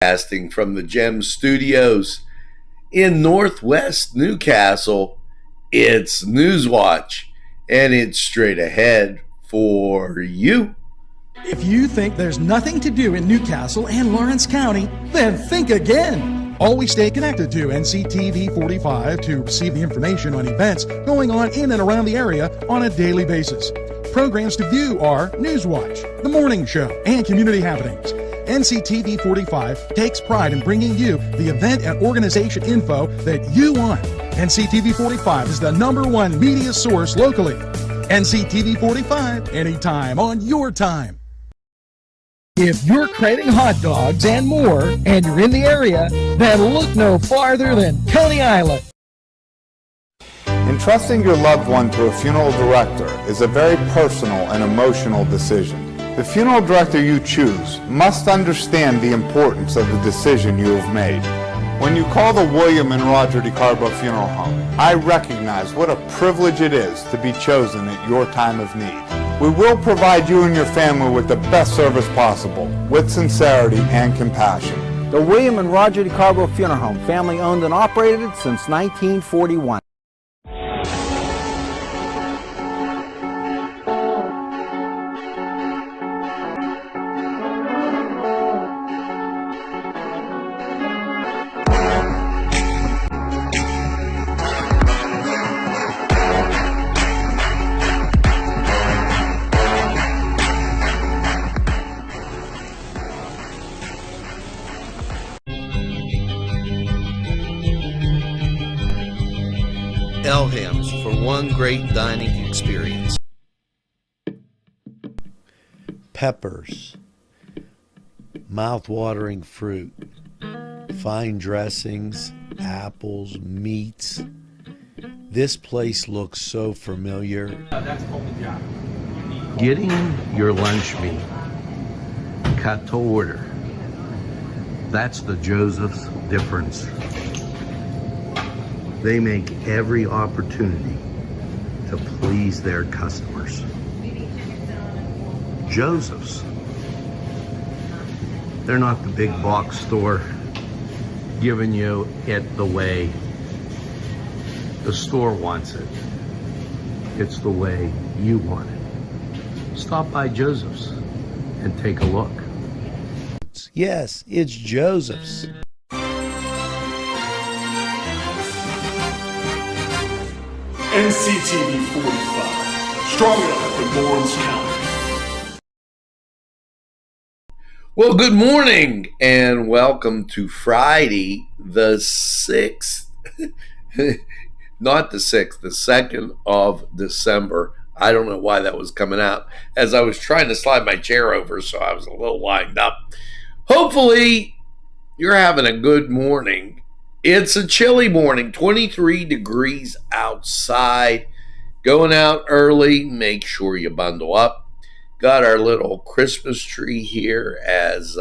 Casting from the Gem Studios in Northwest Newcastle, it's Newswatch, and it's straight ahead for you. If you think there's nothing to do in Newcastle and Lawrence County, then think again. Always stay connected to Nctv45 to receive the information on events going on in and around the area on a daily basis. Programs to view are Newswatch, The Morning Show, and Community Happenings. Nctv45 takes pride in bringing you the event and organization info that you want. Nctv45 is the #1 media source locally. Nctv45, anytime on your time. If you're craving hot dogs and more, and you're in the area, then look no farther than Coney Island. Entrusting your loved one to a funeral director is a very personal and emotional decision. The funeral director you choose must understand the importance of the decision you have made. When you call the William and Roger DeCarbo Funeral Home, I recognize what a privilege it is to be chosen at your time of need. We will provide you and your family with the best service possible, with sincerity and compassion. The William and Roger DeCarbo Funeral Home, family owned and operated since 1941. Elham's for one great dining experience. Peppers, mouth-watering fruit, fine dressings, apples, meats. This place looks so familiar. Getting your lunch meat cut to order. That's the Joseph's difference. They make every opportunity to please their customers. Joseph's. They're not the big box store giving you it the way the store wants it. It's the way you want it. Stop by Joseph's and take a look. Yes, it's Joseph's. Nctv45, strong enough in Lawrence County. Well, good morning and welcome to Friday the 6th, not the 6th, the 2nd of December. I don't know why that was coming out as I was trying to slide my chair over, so I was a little lined up. Hopefully you're having a good morning. It's a chilly morning, 23 degrees outside. Going out early, make sure you bundle up. Got our little Christmas tree here as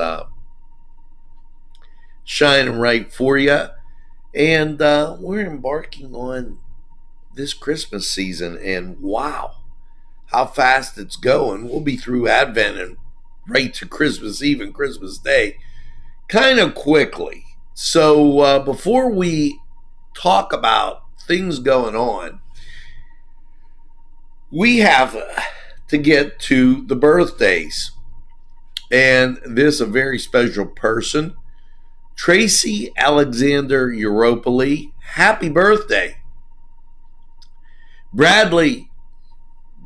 shining right for you. And we're embarking on this Christmas season, and wow, how fast it's going. We'll be through Advent and right to Christmas Eve and Christmas Day kind of quickly. So before we talk about things going on, we have to get to the birthdays. And this is a very special person, Tracy Alexander Europoli. Happy birthday. Bradley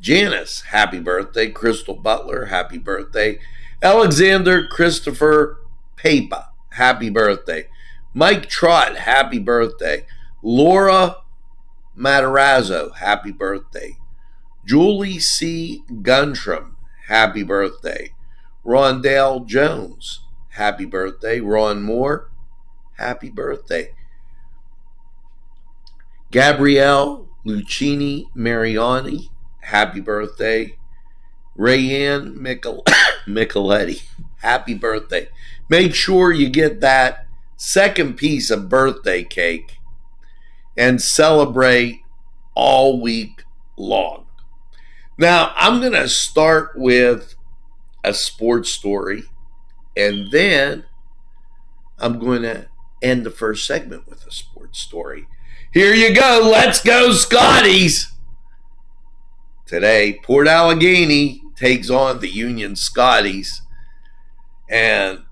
Janice, happy birthday. Crystal Butler, happy birthday. Alexander Christopher Papa, happy birthday. Mike Trott, happy birthday. Laura Matarazzo, happy birthday. Julie C. Guntram, happy birthday. Rondell Jones, happy birthday. Ron Moore, happy birthday. Gabrielle Lucchini Mariani, happy birthday. Rayanne Micheletti, happy birthday. Make sure you get that second piece of birthday cake and celebrate all week long. Now, I'm going to start with a sports story, and then I'm going to end the first segment with a sports story. Here you go. Let's go, Scotties. Today, Port Allegheny takes on the Union Scotties. And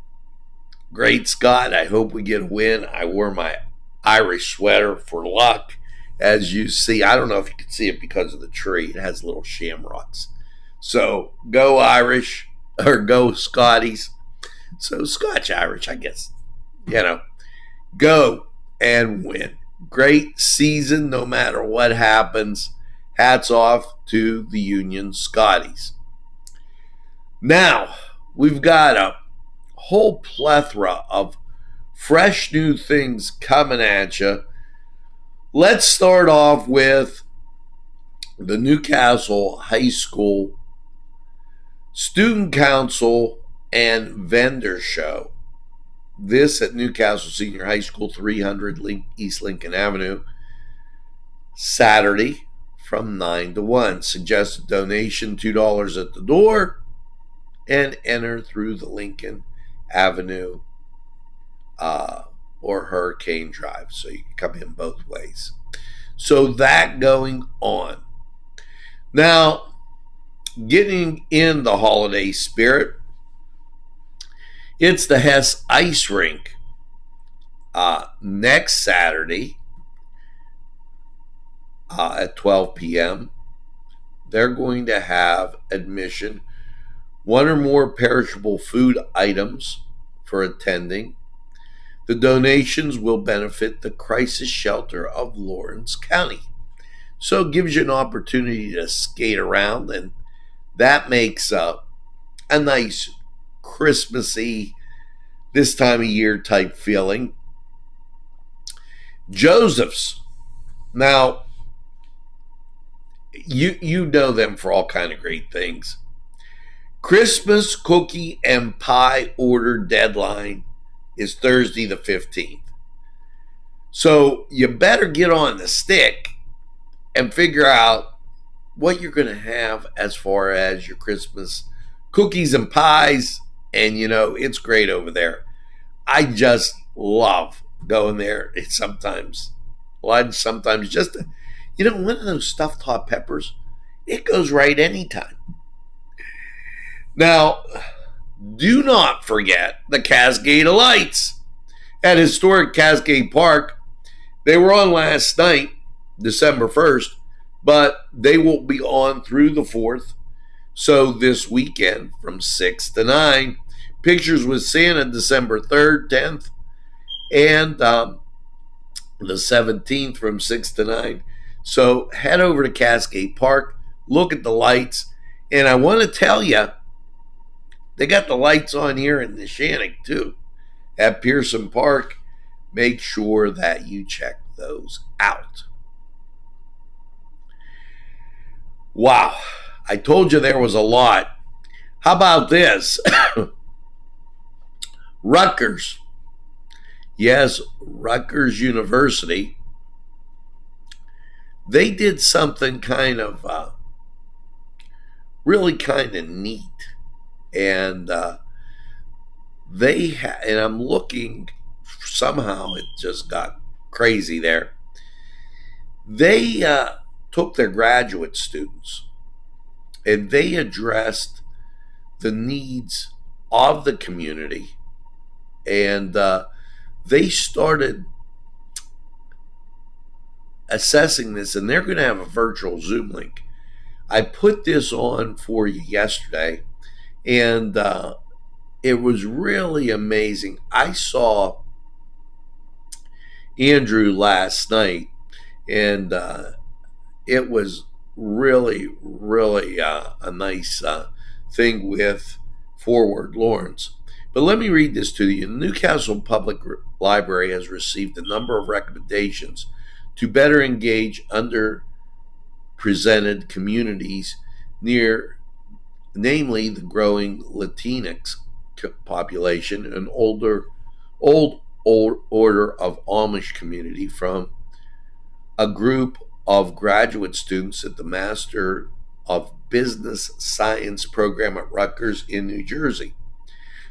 great Scott, I hope we get a win. I wore my Irish sweater for luck. As you see, I don't know if you can see it because of the tree. It has little shamrocks. So go Irish, or go Scotties. So Scotch-Irish, I guess. Go and win. Great season no matter what happens. Hats off to the Union Scotties. Now, we've got a whole plethora of fresh new things coming at you. Let's start off with the Newcastle High School Student Council and Vendor Show. This at Newcastle Senior High School, 300 East Lincoln Avenue, Saturday from 9 to 1. Suggested donation $2 at the door, and enter through the Lincoln Avenue or Hurricane Drive. So you can come in both ways. So that going on. Now, getting in the holiday spirit, it's the Hess Ice Rink next Saturday at 12 p.m. They're going to have admission, one or more perishable food items for attending. The donations will benefit the crisis shelter of Lawrence County. So it gives you an opportunity to skate around, and that makes a nice Christmassy, this time of year type feeling. Joseph's. Now, you know them for all kind of great things. Christmas cookie and pie order deadline is Thursday the 15th. So you better get on the stick and figure out what you're going to have as far as your Christmas cookies and pies. And, it's great over there. I just love going there. It's sometimes lunch, sometimes just, one of those stuffed hot peppers, it goes right anytime. Now, do not forget the Cascade of Lights at historic Cascade Park. They were on last night, December 1st, but they will be on through the 4th. So this weekend from 6 to 9, Pictures with Santa, December 3rd, 10th, and the 17th from 6 to 9. So head over to Cascade Park, look at the lights, and I want to tell you, they got the lights on here in the Shannock too, at Pearson Park. Make sure that you check those out. Wow, I told you there was a lot. How about this? Rutgers. Yes, Rutgers University. They did something kind of really kind of neat. And and I'm looking, somehow it just got crazy there. They took their graduate students and they addressed the needs of the community, and they started assessing this, and they're going to have a virtual Zoom link. I put this on for you yesterday, and it was really amazing. I saw Andrew last night, and it was really, really a nice thing with Forward Lawrence. But let me read this to you. The Newcastle Public Library has received a number of recommendations to better engage underrepresented communities namely the growing Latinx population, an old order of Amish community, from a group of graduate students at the Master of Business Science program at Rutgers in New Jersey.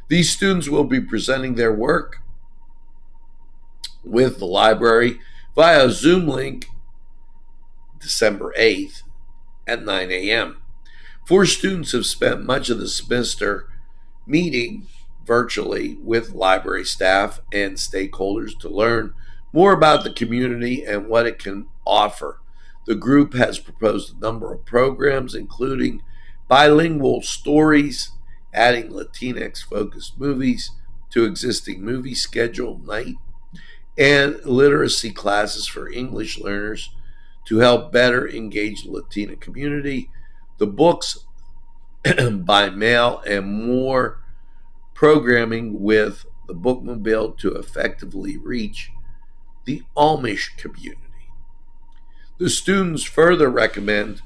These students will be presenting their work with the library via a Zoom link December 8th at 9 a.m. 4 students have spent much of the semester meeting virtually with library staff and stakeholders to learn more about the community and what it can offer. The group has proposed a number of programs, including bilingual stories, adding Latinx-focused movies to existing movie schedule night, and literacy classes for English learners to help better engage the Latina community, the books by mail, and more programming with the bookmobile to effectively reach the Amish community. The students further recommend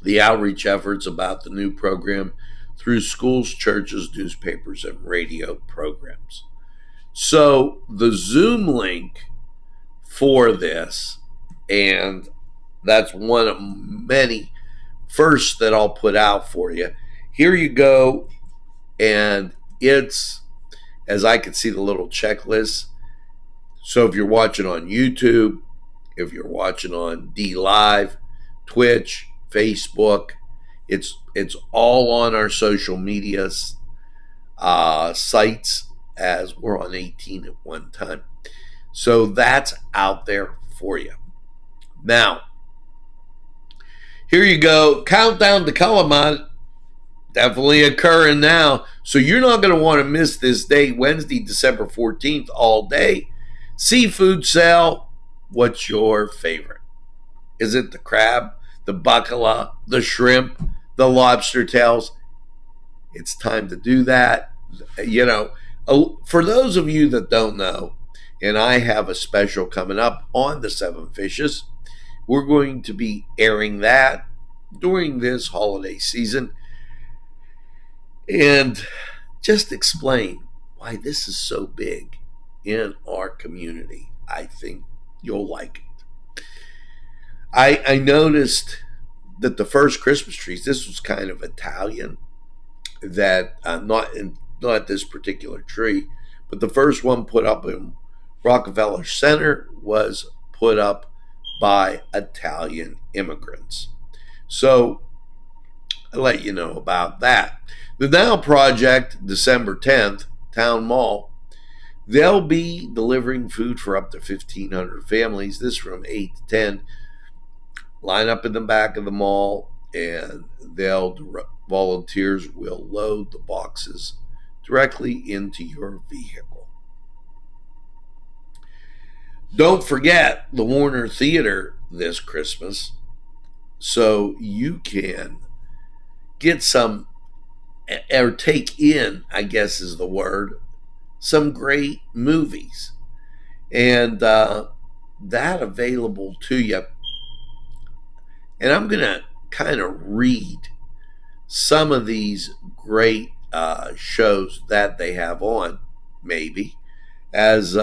the outreach efforts about the new program through schools, churches, newspapers, and radio programs. So the Zoom link for this, and that's one of many firsts that I'll put out for you. Here you go, and it's, as I can see the little checklist. So if you're watching on YouTube, if you're watching on D Live, Twitch, Facebook, it's all on our social media sites, as we're on 18 at one time. So that's out there for you. Now, here you go. Countdown to Calamont, definitely occurring now. So you're not going to want to miss this date, Wednesday, December 14th, all day. Seafood sale. What's your favorite? Is it the crab, the bacala, the shrimp, the lobster tails? It's time to do that. You know, for those of you that don't know, and I have a special coming up on the 7 Fishes, we're going to be airing that during this holiday season and just explain why this is so big in our community. I think you'll like it. I noticed that the first Christmas trees, this was kind of Italian, that not this particular tree, but the first one put up in Rockefeller Center was put up by Italian immigrants. So I'll let you know about that. The Now Project, December 10th, Town Mall, they'll be delivering food for up to 1,500 families. This from 8 to 10. Line up in the back of the mall, and volunteers will load the boxes directly into your vehicle. Don't forget the Warner Theater this Christmas, so you can get some, or take in, I guess is the word, some great movies. And that available to you. And I'm going to kind of read some of these great shows that they have on, maybe, as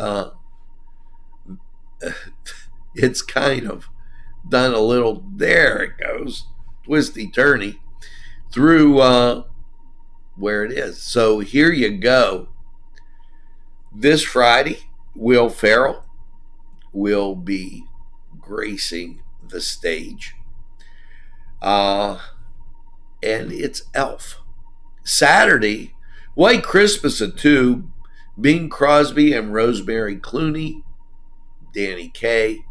it's kind of done a little, there it goes, twisty-turny, through where it is. So here you go. This Friday, Will Ferrell will be gracing the stage. And it's Elf. Saturday, White Christmas at 2, Bing Crosby and Rosemary Clooney, Danny Kaye.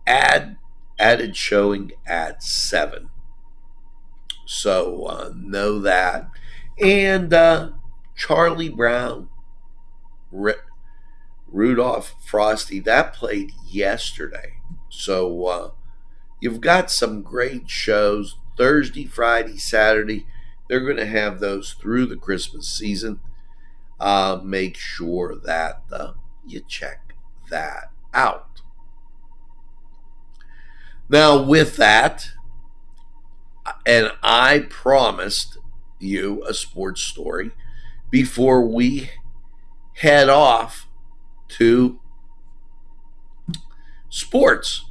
Added showing at 7. So know that. And Charlie Brown, Rudolph, Frosty, that played yesterday. So you've got some great shows Thursday, Friday, Saturday. They're going to have those through the Christmas season. Make sure that you check that out. Now, with that, and I promised you a sports story before we head off to sports.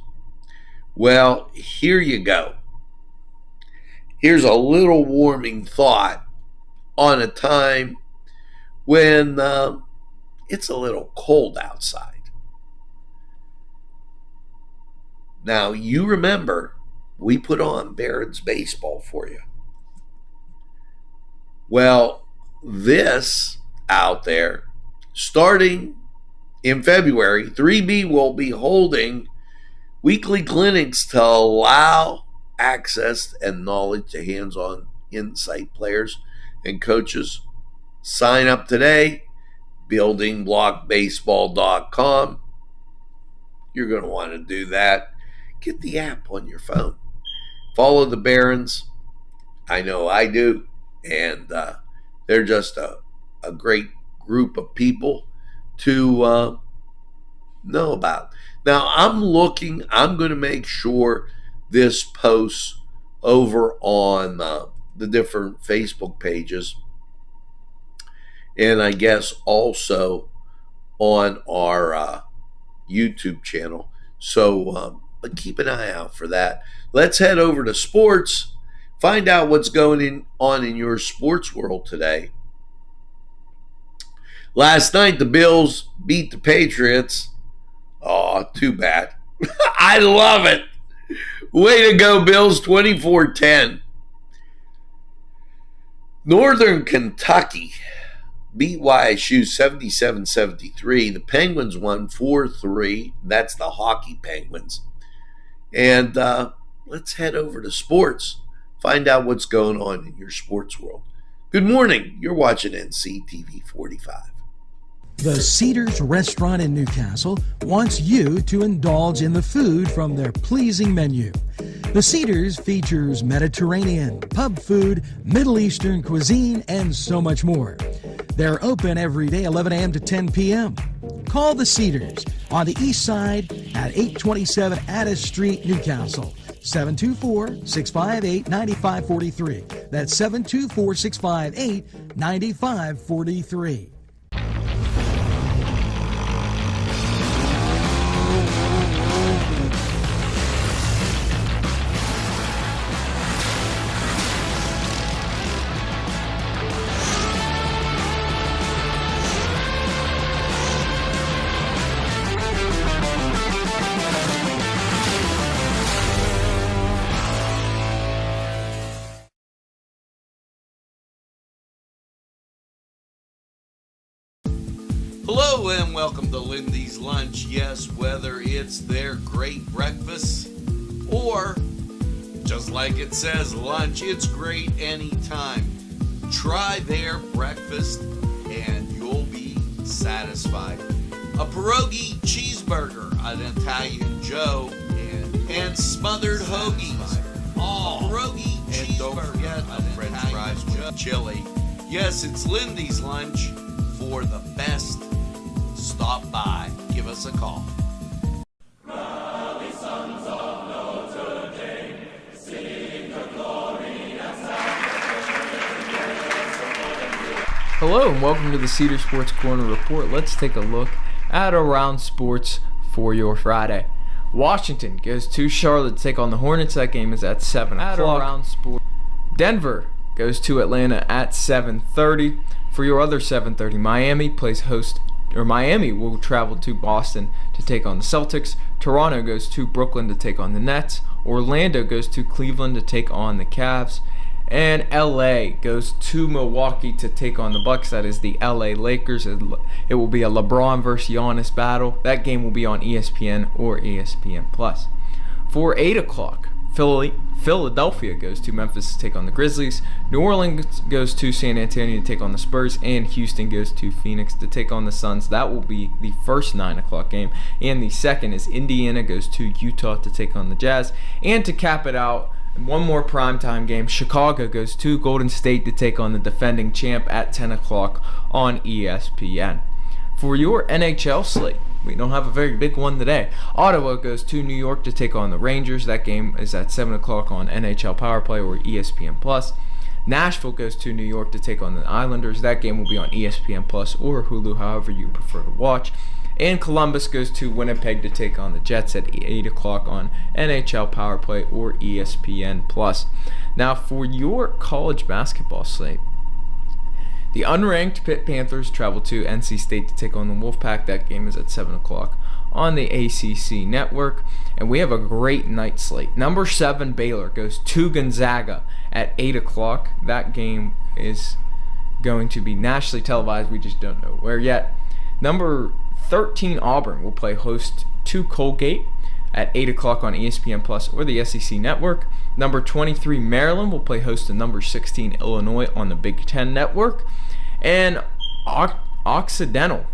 Well, here you go. Here's a little warming thought on a time when it's a little cold outside. Now, you remember, we put on Barron's Baseball for you. Well, this out there, starting in February, 3B will be holding weekly clinics to allow access and knowledge to hands-on insight players and coaches. Sign up today, buildingblockbaseball.com. You're going to want to do that. Get the app on your phone. Follow the Barons. I know I do. And they're just a great group of people to know about. Now, I'm going to make sure this posts over on the different Facebook pages. And I guess also on our YouTube channel. So but keep an eye out for that. Let's head over to sports. Find out what's going on in your sports world today. Last night, the Bills beat the Patriots. Oh, too bad. I love it. Way to go, Bills, 24-10. Northern Kentucky beat YSU 77-73. The Penguins won 4-3. That's the hockey Penguins. And let's head over to sports. Find out what's going on in your sports world. Good morning. You're watching Nctv45. The Cedars Restaurant in Newcastle wants you to indulge in the food from their pleasing menu. The Cedars features Mediterranean, pub food, Middle Eastern cuisine, and so much more. They're open every day, 11 a.m. to 10 p.m. Call the Cedars on the east side at 827 Addis Street, Newcastle. 724-658-9543. That's 724-658-9543. Hello and welcome to Lindy's Lunch. Yes, whether it's their great breakfast or, just like it says, lunch, it's great anytime. Try their breakfast and you'll be satisfied. A pierogi cheeseburger, an Italian Joe, and smothered hoagies. Oh, pierogi cheeseburger, don't forget the French fries with chili. Yes, it's Lindy's Lunch. For the best, stop by. Give us a call. Rally, sons of Notre Dame, sing the glory and Hello and welcome to the Cedar Sports Corner Report. Let's take a look at around sports for your Friday. Washington goes to Charlotte to take on the Hornets. That game is at 7 o'clock. Around sports. Denver goes to Atlanta at 7:30. For your other 7:30, Miami will travel to Boston to take on the Celtics. Toronto goes to Brooklyn to take on the Nets. Orlando goes to Cleveland to take on the Cavs. And LA goes to Milwaukee to take on the Bucks. That is the LA Lakers. It will be a LeBron versus Giannis battle. That game will be on ESPN or ESPN+. For 8 o'clock, Philadelphia goes to Memphis to take on the Grizzlies. New Orleans goes to San Antonio to take on the Spurs. And Houston goes to Phoenix to take on the Suns. That will be the first 9 o'clock game. And the second is Indiana goes to Utah to take on the Jazz. And to cap it out, one more primetime game, Chicago goes to Golden State to take on the defending champ at 10 o'clock on ESPN. For your NHL slate, we don't have a very big one today. Ottawa goes to New York to take on the Rangers. That game is at 7 o'clock on NHL Power Play or ESPN+. Nashville goes to New York to take on the Islanders. That game will be on ESPN+ or Hulu, however you prefer to watch. And Columbus goes to Winnipeg to take on the Jets at 8 o'clock on NHL Power Play or ESPN+. Now for your college basketball slate, The unranked Pitt Panthers travel to NC State to take on the Wolfpack. That game is at 7 o'clock on the ACC network. And we have a great night slate. Number 7 Baylor goes to Gonzaga at 8 o'clock. That game is going to be nationally televised. We just don't know where yet. Number 13 Auburn will play host to Colgate at 8 o'clock on ESPN Plus or the SEC Network. Number 23 Maryland will play host to number 16 Illinois on the Big Ten Network. And Occidental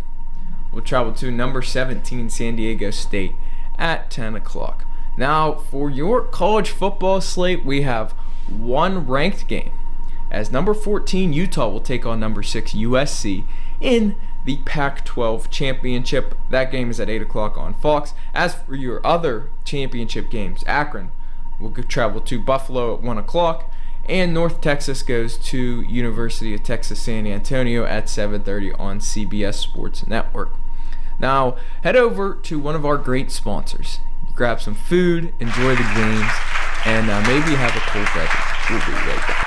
will travel to number 17 San Diego State at 10 o'clock. Now, for your college football slate, we have one ranked game, as number 14 Utah will take on number 6 USC in the Pac-12 championship. That game is at 8 o'clock on Fox. As for your other championship games, Akron will travel to Buffalo at 1 o'clock, and North Texas goes to University of Texas San Antonio at 7:30 on CBS Sports Network. Now, head over to one of our great sponsors. Grab some food, enjoy the games, and maybe have a cold beverage. We'll be right back.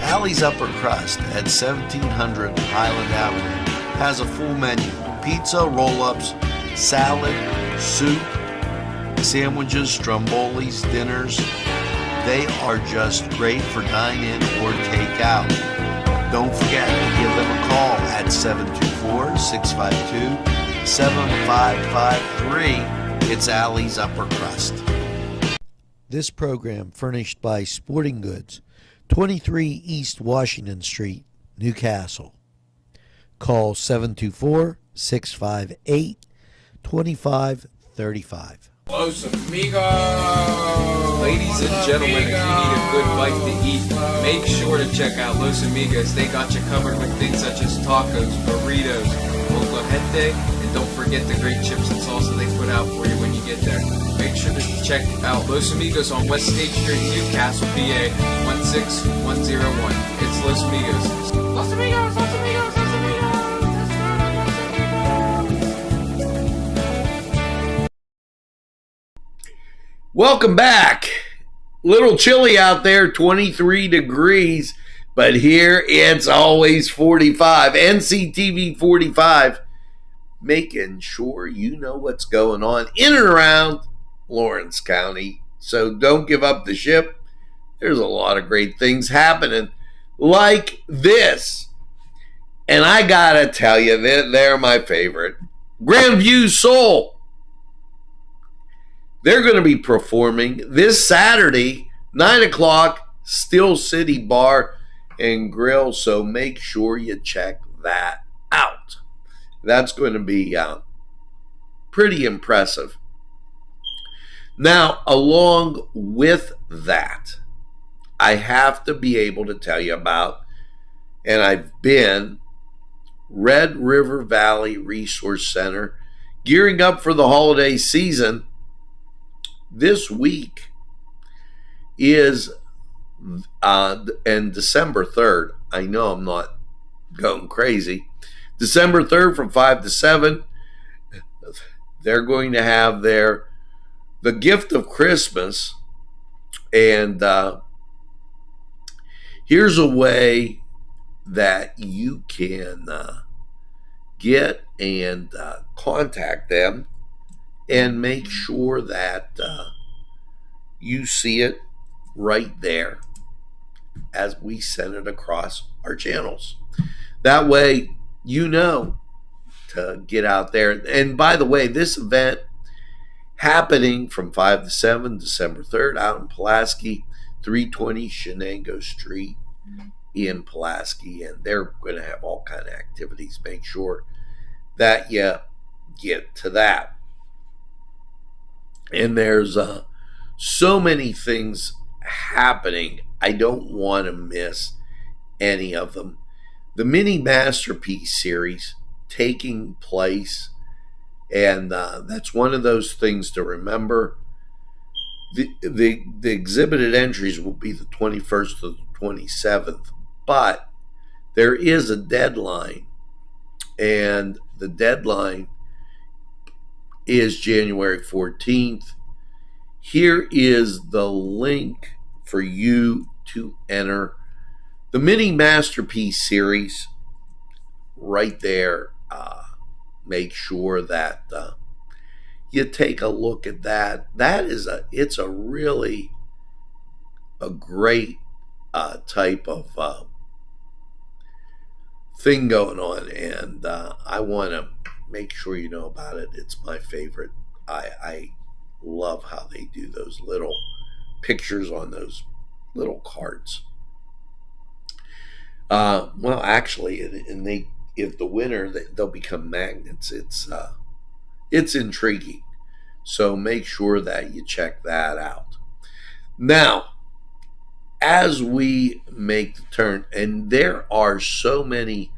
Allie's Upper Crust at 1700 Highland Avenue has a full menu: pizza, roll-ups, salad, soup, sandwiches, strombolis, dinners. They are just great for dine-in or take-out. Don't forget to give them a call at 724-652-7553. It's Allie's Upper Crust. This program furnished by Sporting Goods, 23 East Washington Street, Newcastle. Call 724-658-2535. Los Amigos! Ladies and gentlemen, if you need a good bite to eat, make sure to check out Los Amigos. They got you covered with things such as tacos, burritos, molcajete, and don't forget the great chips and salsa they put out for you when you get there. Make sure to check out Los Amigos on West State Street, Newcastle, PA, 16101. It's Los Amigos. Los Amigos, Los Amigos, Los Amigos! Welcome back. Little chilly out there, 23 degrees, but here it's always 45. Nctv45, making sure you know what's going on in and around Lawrence County. So don't give up the ship. There's a lot of great things happening like this. And I gotta tell you, they're my favorite. Grandview Soul. They're going to be performing this Saturday, 9 o'clock, Steel City Bar and Grill. So make sure you check that out. That's going to be pretty impressive. Now, along with that, I have to be able to tell you about, and I've been, Red River Valley Resource Center, gearing up for the holiday season. This week is, and December 3rd, I know I'm not going crazy, December 3rd from 5 to 7, they're going to have the gift of Christmas. And here's a way that you can get and contact them and make sure that you see it right there as we send it across our channels. That way, you know to get out there. And by the way, this event happening from 5 to 7, December 3rd, out in Pulaski, 320 Shenango Street in Pulaski. And they're going to have all kind of activities. Make sure that you get to that. And there's so many things happening. I don't want to miss any of them. The Mini Masterpiece series taking place, and that's one of those things to remember. The exhibited entries will be the 21st to the 27th, but there is a deadline, and the deadline is January 14th. Here is the link for you to enter the Mini Masterpiece Series right there. Make sure that you take a look at that. It's a really a great type of thing going on, and I want to make sure you know about it. It's my favorite. I love how they do those little pictures on those little cards. Well, actually, and they, if the winner, they'll become magnets. It's intriguing. So make sure that you check that out. Now, as we make the turn, and there are so many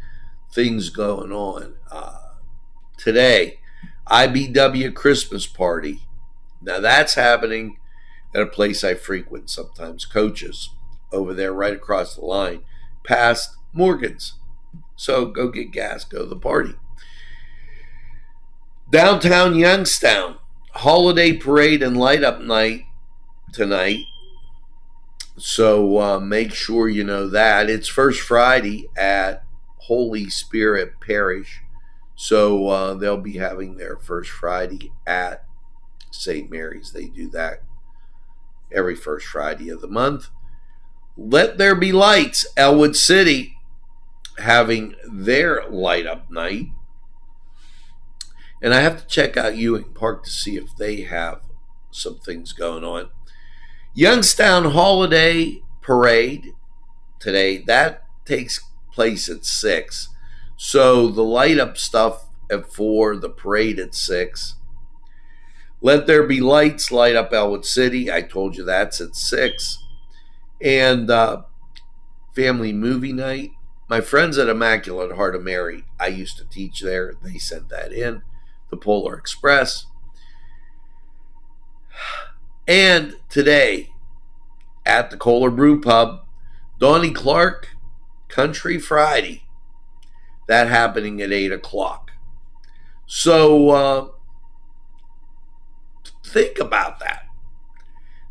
things going on today, IBW Christmas party. Now that's happening at a place I frequent sometimes, Coach's, over there right across the line past Morgan's. So go get gas, go to the party. Downtown Youngstown, holiday parade and light up night tonight. So make sure you know that. It's First Friday at Holy Spirit Parish. So they'll be having their First Friday at St. Mary's. They do that every first Friday of the month. Let There Be Lights, Elwood City, having their light up night. And I have to check out Ewing Park to see if they have some things going on. Youngstown Holiday Parade today, that takes place at 6. So the light up stuff at 4, the parade at 6. Let There Be Lights, light up Elwood City. I told you that's at 6. And family movie night. My friends at Immaculate Heart of Mary, I used to teach there. They sent that in. The Polar Express. And today, at the Kohler Brew Pub, Donnie Clark Country Friday. That happening at 8 o'clock. So think about that.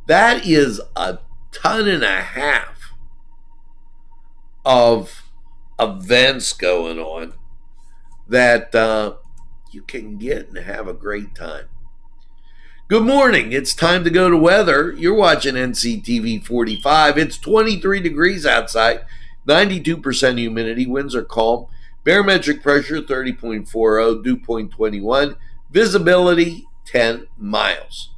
That is a ton and a half of events going on that you can get and have a great time. Good morning. It's time to go to weather. You're watching NCTV45. It's 23 degrees outside, 92% humidity, winds are calm, barometric pressure 30.40, dew point 21, visibility 10 miles.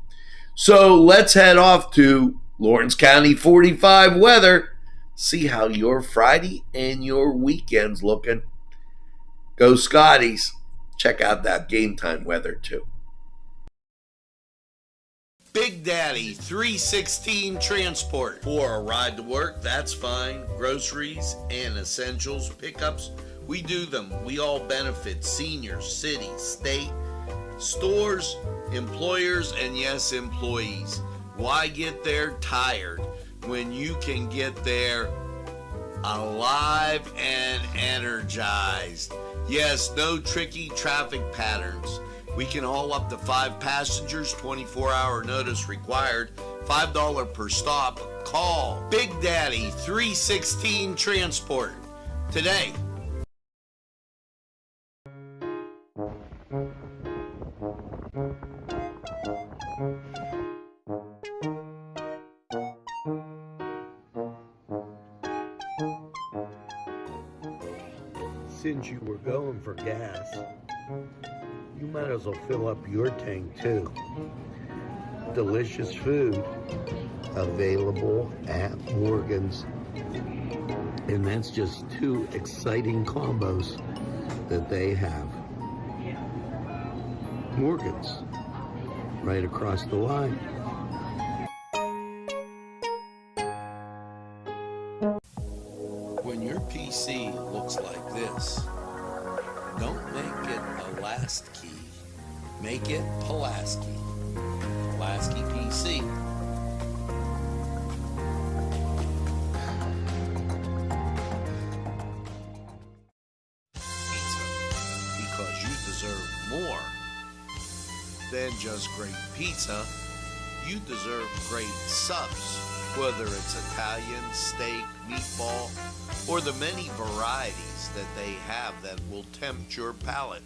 So let's head off to Lawrence County 45 weather. See how your Friday and your weekend's looking. Go Scotties. Check out that game time weather too. Big Daddy 316 Transport. For a ride to work, that's fine. Groceries and essentials pickups, we do them. We all benefit seniors, city, state, stores, employers, and yes, employees. Why get there tired when you can get there alive and energized? Yes, no tricky traffic patterns. We can haul up to 5 passengers, 24-hour notice required, $5 per stop. Call Big Daddy 316 Transport today. Since you were going for gas, you might as well fill up your tank too. Delicious food available at Morgan's. And that's just 2 exciting combos that they have. Morgan's, right across the line. When your PC looks like this, don't make it a last key. Make it Pulaski. Pulaski PC. Because you deserve more. than just great pizza. You deserve great subs, whether it's Italian, steak, meatball, or the many varieties that they have that will tempt your palate.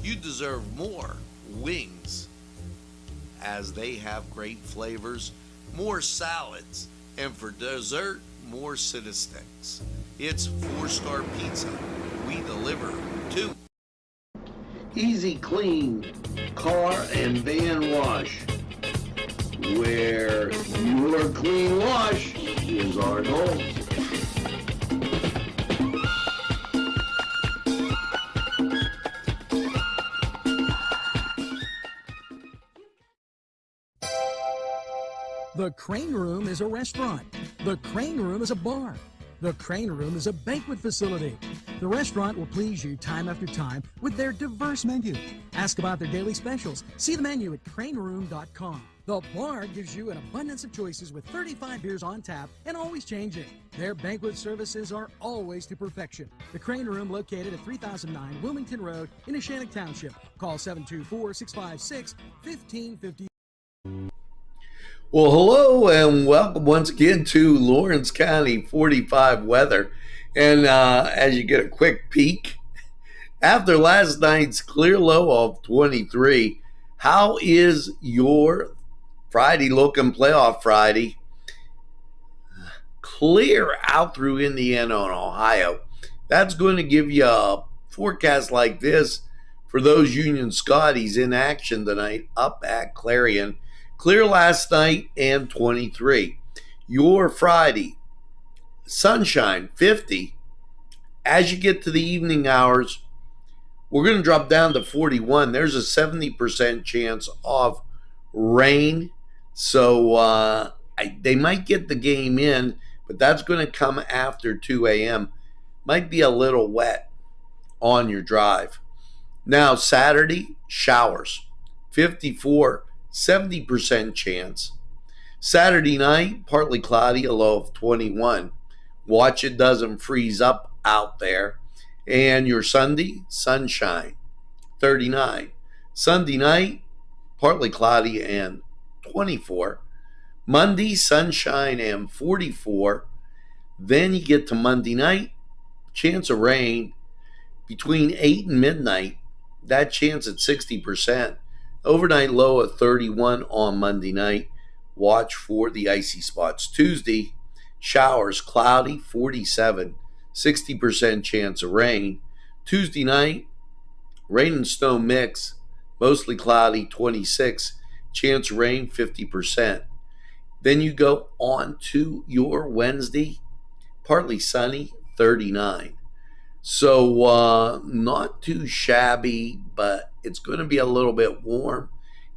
You deserve more wings, as they have great flavors, more salads, and for dessert, more Cita Sticks. It's 4-star pizza. We deliver too. Easy Clean Car and Van Wash, where your clean wash is our goal. The Crane Room is a restaurant. The Crane Room is a bar. The Crane Room is a banquet facility. The restaurant will please you time after time with their diverse menu. Ask about their daily specials. See the menu at craneroom.com. The bar gives you an abundance of choices with 35 beers on tap and always changing. Their banquet services are always to perfection. The Crane Room, located at 3009 Wilmington Road in Neshannock Township. Call 724-656-1550. Well, hello and welcome once again to Lawrence County 45 weather. And as you get a quick peek, after last night's clear low of 23, how is your Friday looking? Playoff Friday? Clear out through Indiana and Ohio. That's going to give you a forecast like this for those Union Scotties in action tonight up at Clarion. Clear last night and 23. Your Friday, sunshine, 50. As you get to the evening hours, we're going to drop down to 41. There's a 70% chance of rain. So they might get the game in, but that's going to come after 2 a.m. Might be a little wet on your drive. Now, Saturday, showers, 54. 70% chance. Saturday night, partly cloudy, a low of 21. Watch it doesn't freeze up out there. And your Sunday, sunshine, 39. Sunday night, partly cloudy and 24. Monday, sunshine and 44. Then you get to Monday night, chance of rain between 8 and midnight. That chance at 60%. Overnight low at 31 on Monday night. Watch for the icy spots. Tuesday, showers, cloudy, 47. 60% chance of rain. Tuesday night, rain and snow mix, mostly cloudy, 26. Chance of rain, 50%. Then you go on to your Wednesday, partly sunny, 39. So not too shabby, but it's going to be a little bit warm.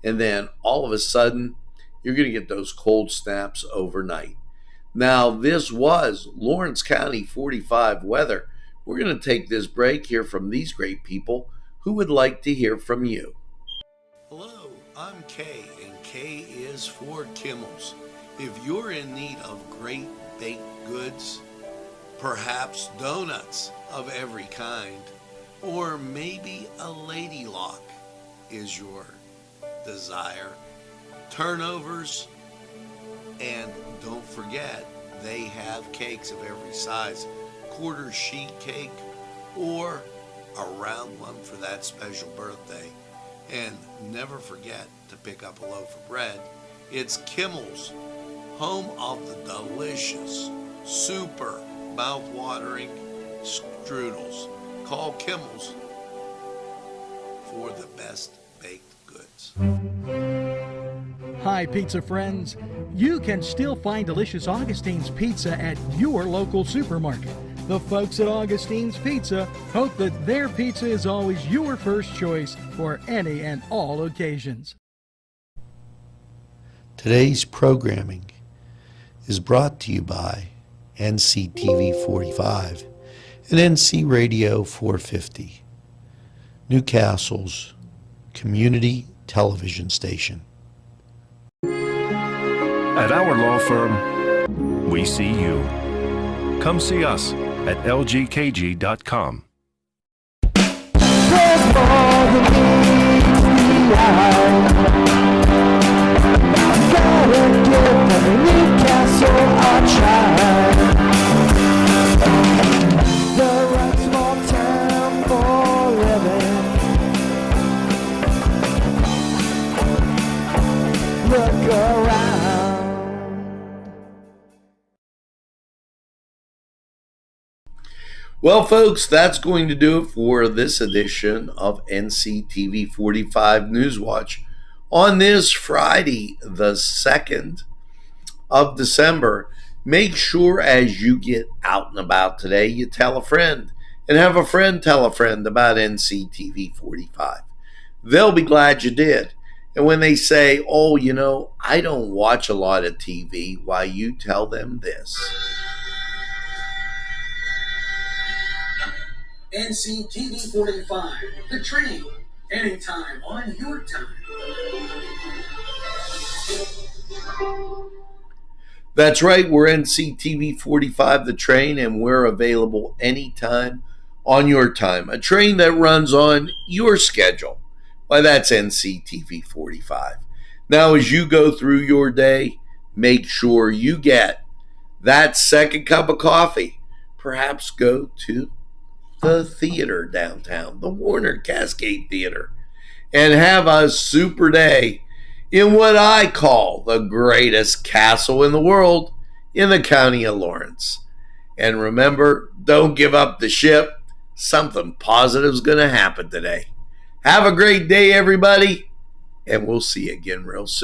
And then all of a sudden, you're going to get those cold snaps overnight. Now, this was Lawrence County 45 weather. We're going to take this break, hear from these great people who would like to hear from you. Hello, I'm Kay, and K is for Kimmel's. If you're in need of great baked goods, perhaps donuts of every kind, or maybe a lady lock is your desire. Turnovers, and don't forget, they have cakes of every size. Quarter sheet cake or a round one for that special birthday. And never forget to pick up a loaf of bread. It's Kimmel's, home of the delicious, super mouth-watering strudels. Call Kimmel's for the best baked goods. Hi, pizza friends. You can still find delicious Augustine's Pizza at your local supermarket. The folks at Augustine's Pizza hope that their pizza is always your first choice for any and all occasions. Today's programming is brought to you by Nctv45 and NC Radio 450, Newcastle's community television station. At our law firm, we see you. Come see us at lgkg.com. right. Gotta give every Newcastle a try. The right small town for living. Look around. Well, folks, that's going to do it for this edition of NCTV45 Newswatch on this Friday, the 2nd of December. Make sure as you get out and about today, you tell a friend and have a friend tell a friend about NCTV45. They'll be glad you did. And when they say, oh, you know, I don't watch a lot of TV, why, you tell them this. NCTV45, the train, anytime on your time. That's right, we're NCTV45, the train, and we're available anytime on your time. A train that runs on your schedule. Why, that's NCTV45. Now, as you go through your day, make sure you get that second cup of coffee. Perhaps go to the theater downtown, the Warner Cascade Theater, and have a super day in what I call the greatest castle in the world in the county of Lawrence. And remember, don't give up the ship. Something positive is going to happen today. Have a great day, everybody, and we'll see you again real soon.